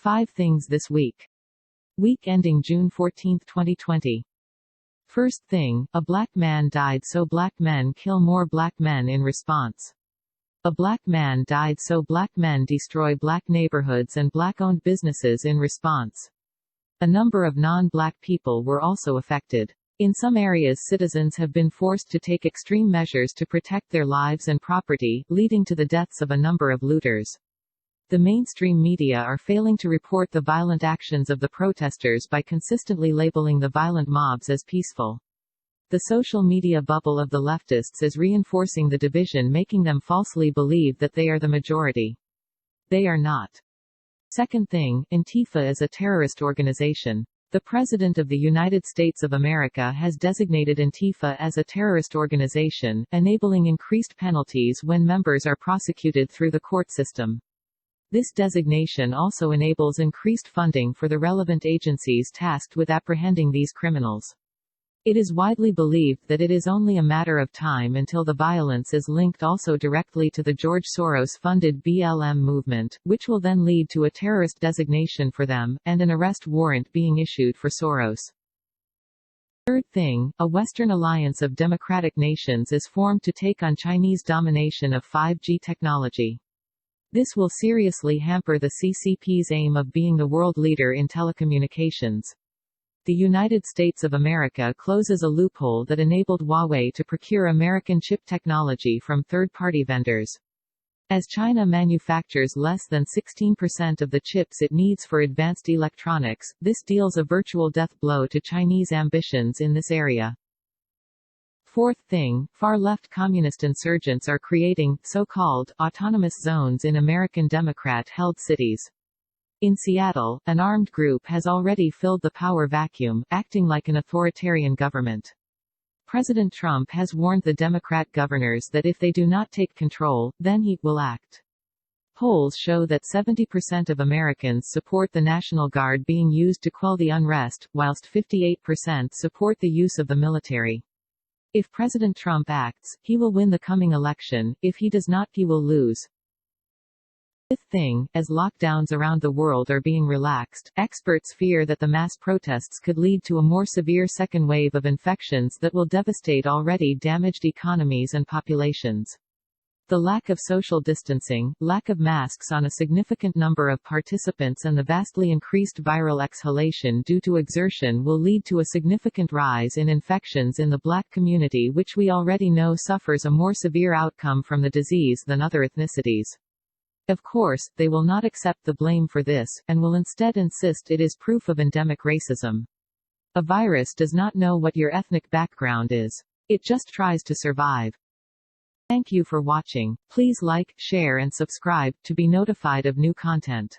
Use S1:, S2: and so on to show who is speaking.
S1: 5 things this week. Week ending June 14, 2020. First thing, a black man died so black men kill more black men in response. A black man died so black men destroy black neighborhoods and black-owned businesses in response. A number of non-black people were also affected. In some areas, citizens have been forced to take extreme measures to protect their lives and property, leading to the deaths of a number of looters. The mainstream media are failing to report the violent actions of the protesters by consistently labeling the violent mobs as peaceful. The social media bubble of the leftists is reinforcing the division, making them falsely believe that they are the majority. They are not. Second thing, Antifa is a terrorist organization. The President of the United States of America has designated Antifa as a terrorist organization, enabling increased penalties when members are prosecuted through the court system. This designation also enables increased funding for the relevant agencies tasked with apprehending these criminals. It is widely believed that it is only a matter of time until the violence is linked also directly to the George Soros-funded BLM movement, which will then lead to a terrorist designation for them, and an arrest warrant being issued for Soros. Third thing, a Western alliance of democratic nations is formed to take on Chinese domination of 5G technology. This will seriously hamper the CCP's aim of being the world leader in telecommunications. The United States of America closes a loophole that enabled Huawei to procure American chip technology from third-party vendors. As China manufactures less than 16% of the chips it needs for advanced electronics, this deals a virtual death blow to Chinese ambitions in this area. Fourth thing, far-left communist insurgents are creating so-called autonomous zones in American Democrat-held cities. In Seattle, an armed group has already filled the power vacuum, acting like an authoritarian government. President Trump has warned the Democrat governors that if they do not take control, then he will act. Polls show that 70% of Americans support the National Guard being used to quell the unrest, whilst 58% support the use of the military. If President Trump acts, he will win the coming election. If he does not, he will lose. Fifth thing, as lockdowns around the world are being relaxed, experts fear that the mass protests could lead to a more severe second wave of infections that will devastate already damaged economies and populations. The lack of social distancing, lack of masks on a significant number of participants and the vastly increased viral exhalation due to exertion will lead to a significant rise in infections in the Black community, which we already know suffers a more severe outcome from the disease than other ethnicities. Of course, they will not accept the blame for this, and will instead insist it is proof of endemic racism. A virus does not know what your ethnic background is. It just tries to survive. Thank you for watching. Please like, share and subscribe to be notified of new content.